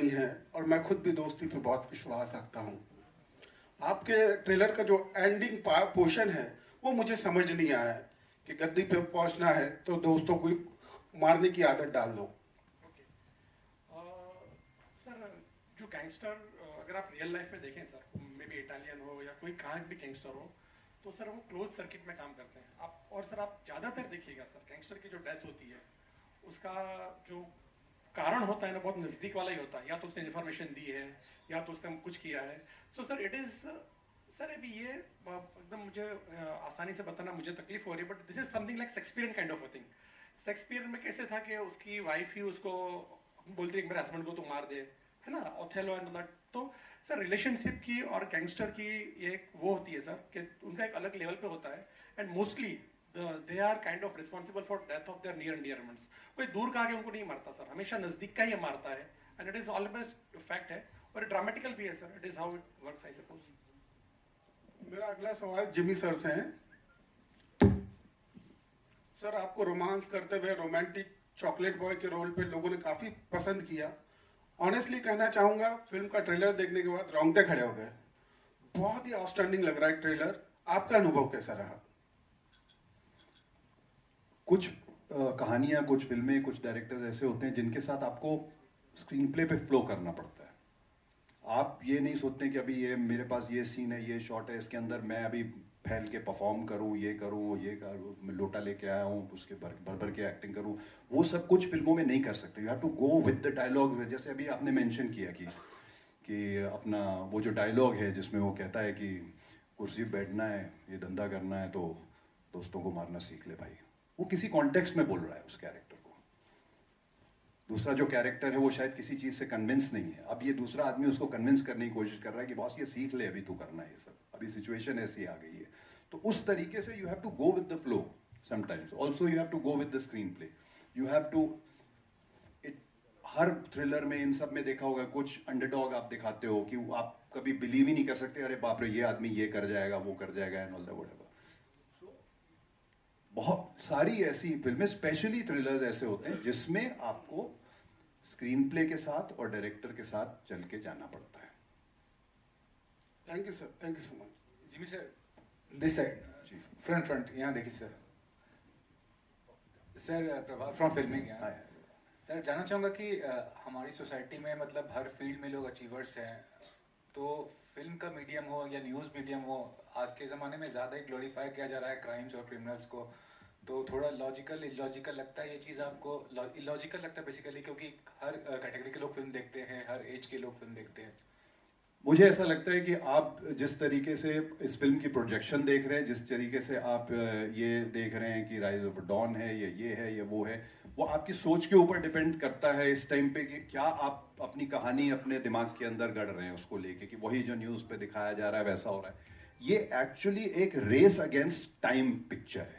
बनी है और मैं खुद भी दोस्ती पे बहुत विश्वास रखता हूँ। आपके ट्रेलर का जो एंडिंग पोर्शन है वो मुझे समझ नहीं आया है कि गद्दी पे पहुंचना है तो दोस्तों को मारने की आदत डाल दो। ओके सर, जो गैंगस्टर अगर आप रियल लाइफ में देखें सर, मे बी इटालियन हो या कोई कहाँ भी गैंगस्टर हो, तो सर वो क्लोज सर्किट में काम करते हैं। आप और सर आप ज़्यादातर देखिएगा सर, गैंगस्टर की जो डेथ होती है उसका जो कारण होता है ना बहुत नज़दीक वाला ही होता है, या तो उसने इन्फॉर्मेशन दी है या तो उसने कुछ किया है। So sir it is sir अभी ये एकदम मुझे आसानी से बताना मुझे तकलीफ हो रही है, but this is something like Shakespearean kind of a thing. Shakespeare में कैसे था कि उसकी वाइफ ही उसको बोलती है कि मेरे हस्बैंड को तो मार दे, है ना, ओथेलो एंड दैट। तो सर रिलेशनशिप की और गैंगस्टर की ये एक वो होती है सर कि उनका एक अलग लेवल पे होता है, and mostly they are kind of responsible for death of their near and dear ones. कोई दूर का आके उनको नहीं मारता सर, हमेशा नजदीक का ही मारता है, and it is always fact है और ड्रामेटिकल भी है sir. It is how it works I suppose. मेरा अगला सवाल जिमी सर से है। सर आपको रोमांस करते हुए रोमांटिक चॉकलेट बॉय के रोल पे लोगों ने काफी पसंद किया। ऑनेस्टली कहना चाहूंगा फिल्म का ट्रेलर देखने के बाद रोंगटे खड़े हो गए। बहुत ही आउटस्टैंडिंग लग रहा है ट्रेलर, आपका अनुभव कैसा रहा? कुछ कहानियां, कुछ फिल्में, कुछ डायरेक्टर्स ऐसे होते हैं जिनके साथ आपको स्क्रीन प्ले पे फ्लो करना पड़ता है। आप ये नहीं सोचते कि अभी ये मेरे पास ये सीन है, ये शॉट है, इसके अंदर मैं अभी फैल के परफॉर्म करूं, ये करूं, मैं लोटा लेके आया हूं, उसके भर भर के एक्टिंग करूं। वो सब कुछ फिल्मों में नहीं कर सकते। You have to go with the dialogue. जैसे अभी आपने मेंशन किया कि अपना वो जो डायलॉग है जिसमें वो कहता है कि कुर्सी पे बैठना है, ये धंधा करना है तो दोस्तों को मारना सीख ले भाई। वो किसी कॉन्टेक्स्ट में बोल रहा है उस कैरेक्टर को। दूसरा जो कैरेक्टर है वो शायद किसी चीज से कन्विंस नहीं है। अब ये दूसरा आदमी उसको कन्विंस करने की कोशिश कर रहा है कि बॉस ये सीख ले, अभी तू करना है ये सब, अभी सिचुएशन ऐसी आ गई है। तो उस तरीके से you have to go with the flow sometimes. Also you have to go with the screenplay. You have to हर थ्रिलर में, इन सब में देखा होगा, कुछ अंडरडॉग आप दिखाते हो कि आप कभी बिलीव ही नहीं कर सकते, अरे बाप रे ये आदमी ये कर जाएगा, वो कर जाएगा एंड ऑल दैट व्हाटएवर। बहुत सारी ऐसी फिल्में, स्पेशली थ्रिलर्स ऐसे होते हैं जिसमें आपको स्क्रीन प्ले के साथ और डायरेक्टर के साथ चल के जाना पड़ता है। Thank you sir, thank you so much. Jimmy sir, this side, front यहाँ देखिए सर। सर प्रभाव फ्रॉम फिल्मिंग यहाँ। सर जानना चाहूँगा कि हमारी सोसाइटी में मतलब हर फील्ड में लोग अचीवर्स हैं, तो फिल्म का मीडियम हो या न्यूज़ मीडियम हो, आज के ज़माने में ज़्यादा ही ग्लोरीफाई किया जा रहा है क्राइम्स और क्रिमिनल्स को। तो थोड़ा लॉजिकल इलॉजिकल लगता है ये चीज़ आपको? इलॉजिकल लगता है बेसिकली, क्योंकि हर कैटेगरी के लोग फिल्म देखते हैं, हर एज के लोग फिल्म देखते हैं। मुझे ऐसा लगता है कि आप जिस तरीके से इस फिल्म की प्रोजेक्शन देख रहे हैं, जिस तरीके से आप ये देख रहे हैं कि राइज ऑफ डॉन है, ये है, या वो है, वो आपकी सोच के ऊपर डिपेंड करता है इस टाइम पे कि क्या आप अपनी कहानी अपने दिमाग के अंदर गढ़ रहे हैं उसको लेके, कि वही जो न्यूज़ पे दिखाया जा रहा है वैसा हो रहा है। ये एक्चुअली एक रेस अगेंस्ट टाइम पिक्चर है।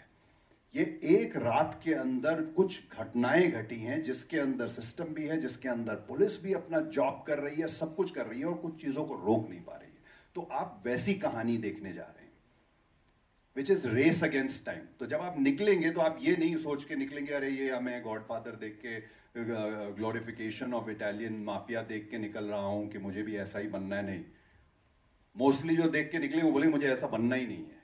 ये एक रात के अंदर कुछ घटनाएं घटी हैं जिसके अंदर सिस्टम भी है, जिसके अंदर पुलिस भी अपना जॉब कर रही है, सब कुछ कर रही है और कुछ चीजों को रोक नहीं पा रही है। तो आप वैसी कहानी देखने जा रहे हैं which is race against time. तो जब आप निकलेंगे तो आप ये नहीं सोच के निकलेंगे अरे ये मैं गॉडफादर देख के, ग्लोरिफिकेशन ऑफ इटालियन माफिया देख के निकल रहा हूं कि मुझे भी ऐसा ही बनना है। नहीं, मोस्टली जो देख के निकलेंगे वो बोले मुझे ऐसा बनना ही नहीं है।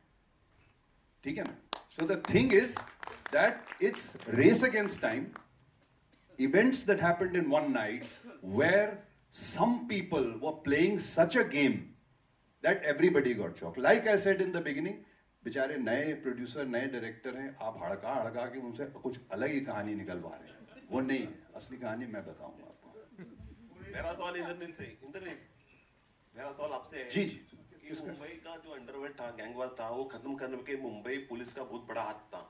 ठीक है ना? So the thing is that it's race against time, events that happened in one night where some people were playing such a game that everybody got shocked. Like I said in the beginning, बेचारे नए producer, नए director हैं, आप हड़का हड़का के उनसे कुछ अलग ही कहानी निकलवा रहे हैं। वो नहीं है असली कहानी, मैं बताऊंगा आपको। मेरा सवाल मेरा सवाल आपसे है जी जी। मुंबई का जो अंडरवर्ल्ड था, गैंगवार था, वो खत्म करने के मुंबई पुलिस का बहुत बड़ा हाथ था।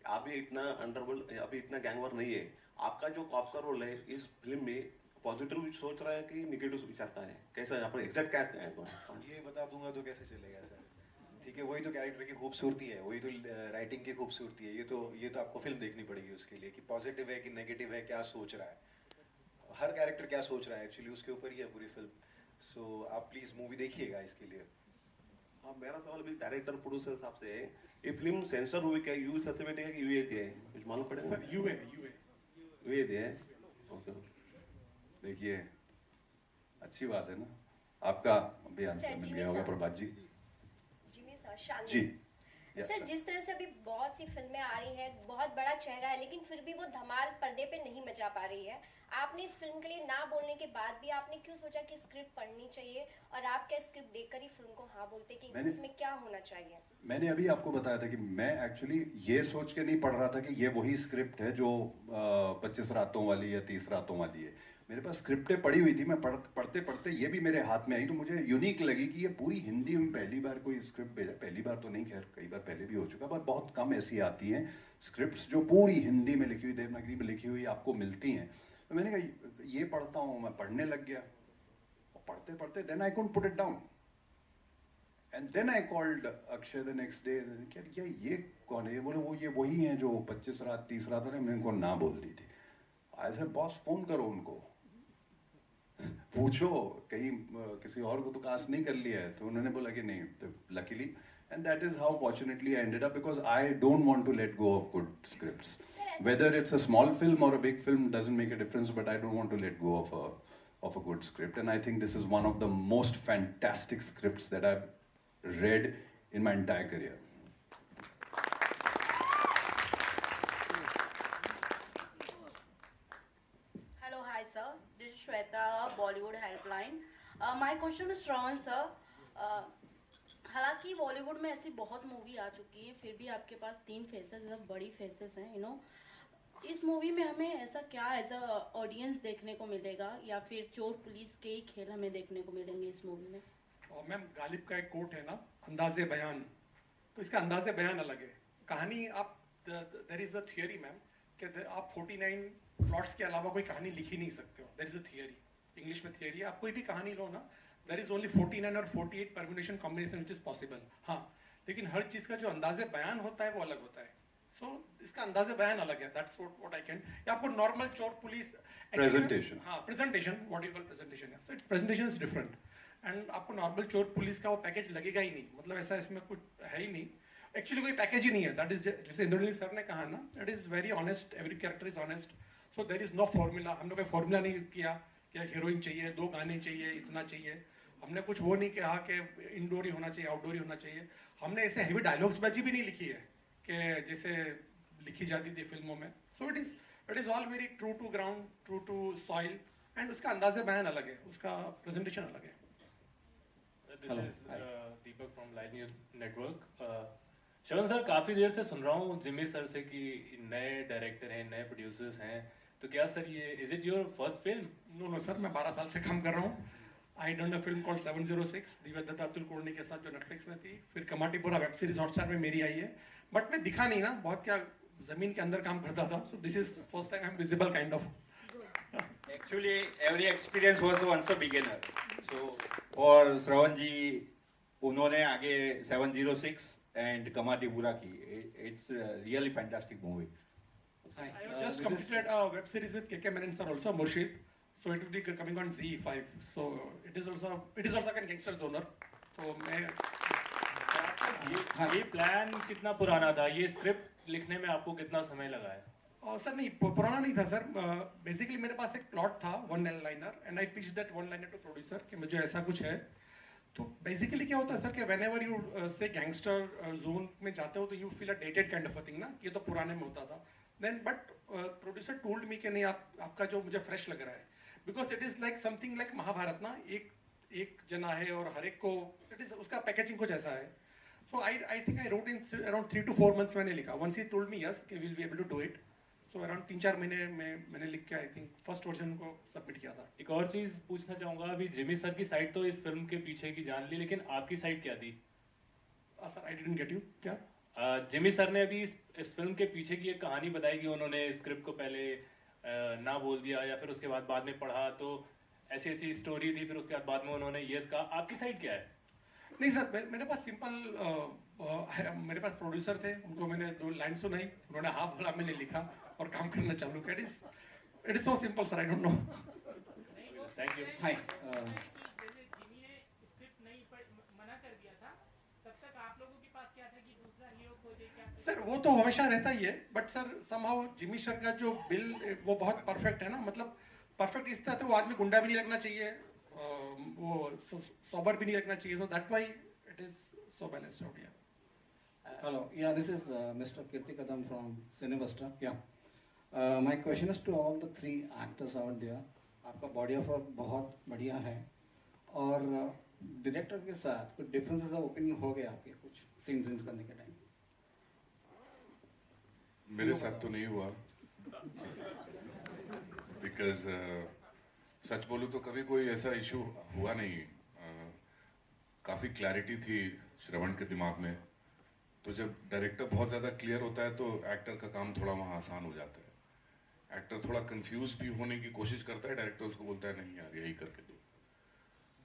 अभी इतना अंडरवर्ल्ड, अभी इतना गैंगवार नहीं है। आपका जो कॉप का रोल है इस फिल्म में, पॉजिटिव सोच रहा है कि निगेटिव विचार का है? कैसा है, आप एग्जैक्ट क्या है? ये बता दूंगा तो कैसे चलेगा सर? ठीक है, वही तो कैरेक्टर की खूबसूरती है, वही तो राइटिंग की खूबसूरती है। ये तो आपको फिल्म देखनी पड़ेगी उसके लिए कि पॉजिटिव है कि नेगेटिव है, क्या सोच रहा है हर कैरेक्टर, क्या सोच रहा है एक्चुअली, उसके ऊपर ही है पूरी फिल्म। सो आप प्लीज मूवी देखिएगा इसके लिए। हाँ, मेरा सवाल भी डायरेक्टर प्रोड्यूसर साहब से है, ये फिल्म सेंसर हुई क्या, यू सर्टिफिकेट है कि यूए है, कुछ मालूम पड़ेगा? सर यूए है। ओके, देखिए अच्छी बात है ना, आपका भी आंसर सर, मिल जी गया होगा sir. Prabhat ji. Jimmy sir, Shalini. जी या सर, जिस तरह से अभी बहुत सी फिल्में आ रही हैं, बहुत बड़ा चेहरा है, लेकिन फिर भी वो धमाल पर्दे पे नहीं मचा पा रही है। आपने इस फिल्म के लिए ना बोलने के बाद भी आपने क्यों सोचा कि स्क्रिप्ट पढ़नी चाहिए, और आप क्या स्क्रिप्ट देखकर ही फिल्म को हाँ बोलते कि उसमें क्या होना चाहिए? मैंने अभी आपको बताया था कि मैं एक्चुअली ये सोच के नहीं पढ़ रहा था कि ये वही स्क्रिप्ट है जो 25 रातों वाली या 30 रातों वाली है। मेरे पास स्क्रिप्टें पड़ी हुई थी, मैं पढ़ते पढ़ते ये भी मेरे हाथ में आई, तो मुझे यूनिक लगी कि ये पूरी हिंदी में पहली बार कोई स्क्रिप्ट भेजा। पहली बार तो नहीं, खैर कई बार पहले भी हो चुका, पर बहुत कम ऐसी आती हैं स्क्रिप्ट्स जो पूरी हिंदी में लिखी हुई, देवनागरी में लिखी हुई आपको मिलती हैं। तो मैंने कहा ये पढ़ता हूँ, मैं पढ़ने लग गया, और पढ़ते पढ़ते then I couldn't put it down, and then I called Akshay the next day, क्या ये कौन है? ये बोले वो ये वही हैं जो 25 रात 30 रात, मैंने उनको ना बोल दी थी। ऐसे बॉस फोन करो उनको, पूछो कहीं किसी और को तो कास्ट नहीं कर लिया है, तो उन्होंने बोला कि नहीं। तो luckily, and that is how fortunately I ended up, because I don't want to let go of good scripts. Whether it's a small film or a big film doesn't make a difference, but I don't want to let go of a good script, and I think this is one of the most fantastic scripts that I've read in my entire career. Hello, hi sir. This is Shweta, Bollywood Helpline. My question is Shravan sir. हालांकि बॉलीवुड में ऐसी बहुत movie आ चुकी है, फिर भी आपके पास 3 faces हैं, बड़ी फेसेस हैं, यू नो। इस मूवी में हमें ऐसा क्या एज अ ऑडियंस देखने को मिलेगा, या फिर चोर पुलिस के ही खेल हमें देखने को मिलेंगे इस मूवी में? और मैम, गालिब का एक कोट है ना, अंदाजे बयान, तो इसका अंदाजे बयान अलग है। कहानी आप, there is a theory ma'am कि आप 49 प्लॉट्स के अलावा कोई कहानी लिख ही नहीं सकते हो। There is a theory, English में थियरी है, आप कोई भी कहानी लो ना, देयर इज ओनली 49 और 48 permutation combination which is possible. हाँ, लेकिन हर चीज का जो अंदाजे बयान होता है वो अलग होता है। सो इसका अंदाजे बयान अलग है, दैट्स व्हाट आई कैन। या आपको नॉर्मल चोर पुलिस Presentation. हाँ, presentation, what you call presentation, so it's presentation is different, and आपको नॉर्मल चोर पुलिस का वो पैकेज लगेगा ही नहीं, मतलब ऐसा इसमें कुछ है ही नहीं, एक्चुअली कोई पैकेज ही नहीं है। दैट इज, जैसे इंद्रनील सर ने कहा ना, that is very honest, every character is honest, so there is no formula. हमने कोई फॉर्मूला नहीं किया कि हीरोइन चाहिए, 2 गाने चाहिए, इतना चाहिए। हमने कुछ वो नहीं कहा कि इंडोर ही होना चाहिए, आउटडोर ही होना चाहिए। हमने ऐसे हेवी डायलॉग्स बाजी भी नहीं लिखी है कि जैसे लिखी जाती थी फिल्मों में। So it is all very true to ground, true to soil, and उसका अंदाजे बयान अलग है, उसका प्रेजेंटेशन अलग है। This is Deepak from Live News Network. Shravan sir, काफी देर से सुन रहा हूँ जिमी सर से कि नए डायरेक्टर हैं, नए प्रोड्यूसर्स हैं, तो क्या सर ये is it your first film? No sir, मैं 12 साल से काम कर रहा हूँ। I done a film called 706 Divya Dutta Atul कोर्णी के साथ, जो नेटफ्लिक्स में थी। फिर कमाटीपुरा वेब सीरीज हॉटस्टार में मेरी आई है, बट मैं दिखा नहीं ना, बहुत क्या जमीन के अंदर काम करता था। So this is first time I am visible kind of. Actually, every experience was once a beginner. So for श्रवण जी, उन्होंने आगे 706 and कमाटीपुरा की, it's a really fantastic movie. I have just completed a web series with KK Menon sir also, Murshid. So it will be coming on Z5. So it is also like a gangster genre. So मैं ये plan कितना पुराना था? ये script लिखने में आपको कितना समय लगा है? सर नहीं, पुराना नहीं था सर। बेसिकली मेरे पास एक प्लॉट था, 1 liner, and I pitched that 1 liner to producer कि मुझे ऐसा कुछ है। तो बेसिकली क्या होता है सर कि whenever you say gangster zone में जाते हो तो you feel a dated kind of a thing ना, ये तो पुराने में होता था। Then but producer told me कि नहीं, आपका जो मुझे फ्रेश लग रहा है, because it is like something like Mahabharat ना, एक जना है और हर एक को इट इज, उसका पैकेजिंग कुछ ऐसा है। So I think I wrote in around 3 to 4 months मैंने लिखा। Once he told me yes कि will be able to do it, so around 3-4 महीने में मैंने लिख के आई थिंक फर्स्ट वर्जन को सबमिट किया था। एक और चीज पूछना चाहूंगा, अभी जिमी सर की साइड तो इस फिल्म के पीछे की जान ली, लेकिन आपकी साइड क्या थी? Sir I didn't get you, क्या? जिमी सर ने अभी इस फिल्म के पीछे की एक कहानी बताई कि उन्होंने स्क्रिप्ट को पहले ना बोल दिया, या फिर उसके बाद में पढ़ा तो ऐसी स्टोरी थी, फिर उसके बाद में उन्होंने यस कहा। आपकी साइड क्या है? नहीं सर, मेरे पास सिंपल, मेरे पास प्रोड्यूसर थे, उनको मैंने 2 लाइन सुनाई, उन्होंने हाँ बोला, मैंने लिखा और काम करना चालू किया। It is so simple sir, I don't know. Thank you. Hi, sir वो तो हमेशा रहता ही है, but sir somehow Jimmy sir का जो बिल वो बहुत परफेक्ट है ना, मतलब परफेक्ट इस तरह से वो आदमी गुंडा भी नहीं लगना चाहिए, वो सोबर भी नहीं रखना चाहिए, so that why it is so balanced out here. Hello, yeah, this is Mr. Kirti Kadam from Cinevesta. Yeah, my question is to all the three actors out there. आपका बॉडी ऑफ वर्क बहुत बढ़िया है, और director के साथ कुछ differences of opinion हो गए आपके कुछ सीन्स करने के टाइम? मेरे साथ तो नहीं हुआ, बिकॉज सच बोलूं तो कभी कोई ऐसा इशू हुआ नहीं। काफ़ी क्लैरिटी थी श्रवण के दिमाग में, तो जब डायरेक्टर बहुत ज़्यादा क्लियर होता है तो एक्टर का काम थोड़ा वहाँ आसान हो जाता है। एक्टर थोड़ा कंफ्यूज भी होने की कोशिश करता है, डायरेक्टर उसको बोलता है नहीं यार यही करके दो।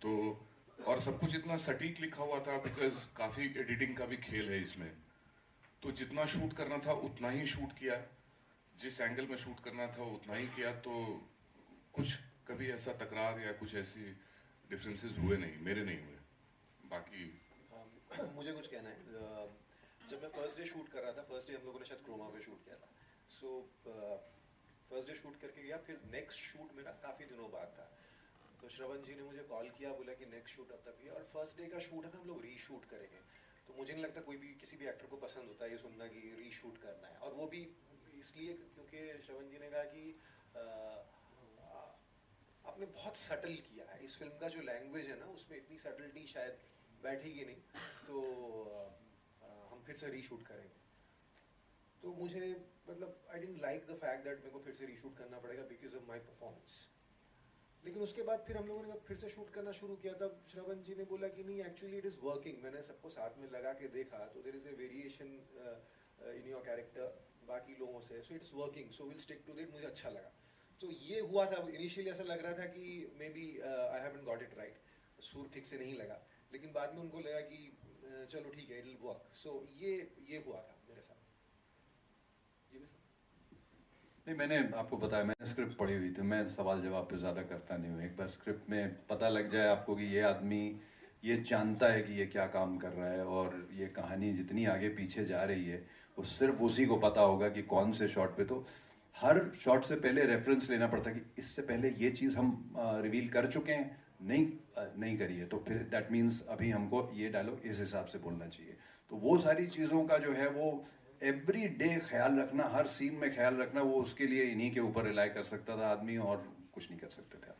तो और सब कुछ इतना सटीक लिखा हुआ था, बिकॉज काफ़ी एडिटिंग का भी खेल है इसमें, तो जितना शूट करना था उतना ही शूट किया, जिस एंगल में शूट करना था उतना ही किया। तो कुछ कभी ऐसा तकरार या कुछ ऐसी डिफरेंसेस हुए नहीं, मेरे नहीं हुए। बाकी मुझे कुछ कहना है। जब मैं फर्स्ट डे शूट कर रहा था, फर्स्ट डे हम लोगों ने शायद क्रोमा पे शूट किया था, सो फर्स्ट डे शूट करके गया, फिर नेक्स्ट शूट मेरा काफ़ी दिनों बाद था। तो श्रवण जी ने मुझे कॉल किया, बोला कि नेक्स्ट शूट अब तक भी, और फर्स्ट डे का शूट है ना हम लोग रीशूट करेंगे। तो मुझे नहीं लगता कोई भी किसी भी एक्टर को पसंद होता है ये सुनना कि रीशूट करना है, और वो भी इसलिए क्योंकि श्रवण जी ने कहा कि आपने बहुत सटल किया है, इस फिल्म का जो लैंग्वेज है ना उसमें इतनी सटलिटी शायद बैठेगी नहीं, तो हम फिर से रीशूट करेंगे। तो मुझे मतलब I didn't like the fact that मेरे को फिर से रीशूट करना पड़ेगा बिकॉज ऑफ माय परफॉर्मेंस। लेकिन उसके बाद फिर हम लोगों ने जब फिर से शूट करना शुरू किया तब श्रवण जी ने बोला कि नहीं एक्चुअली इट इज़ वर्किंग। मैंने सबको साथ में लगा के देखा तो there is a variation in your character बाकी लोगों से, so it is working, so will stick to that. मुझे अच्छा लगा। तो ये हुआ था, इनिशियली ऐसा लग रहा था कि maybe I haven't got it right, सुर ठीक से नहीं लगा, लेकिन बाद में उनको लगा कि चलो ठीक है इट विल वर्क। सो ये हुआ था मेरे साथ। नहीं, मैंने आपको बताया, मैंने स्क्रिप्ट पढ़ी हुई थी, मैं सवाल जवाब पे ज़्यादा करता नहीं हूँ। एक बार स्क्रिप्ट में पता लग जाए आपको कि ये आदमी ये जानता है कि ये क्या काम कर रहा है, और ये कहानी जितनी आगे पीछे जा रही है वो सिर्फ उसी को पता होगा कि कौन से शॉट पे। तो हर शॉट से पहले रेफरेंस लेना पड़ता है कि इससे पहले ये चीज़ हम रिवील कर चुके हैं, नहीं करी है, तो फिर दैट मीन्स अभी हमको ये डायलॉग इस हिसाब से बोलना चाहिए। तो वो सारी चीज़ों का जो है वो एवरी डे ख्याल रखना, हर सीन में ख्याल रखना, वो उसके लिए इन्हीं के ऊपर रिलाई कर सकता था आदमी, और कुछ नहीं कर सकते थे।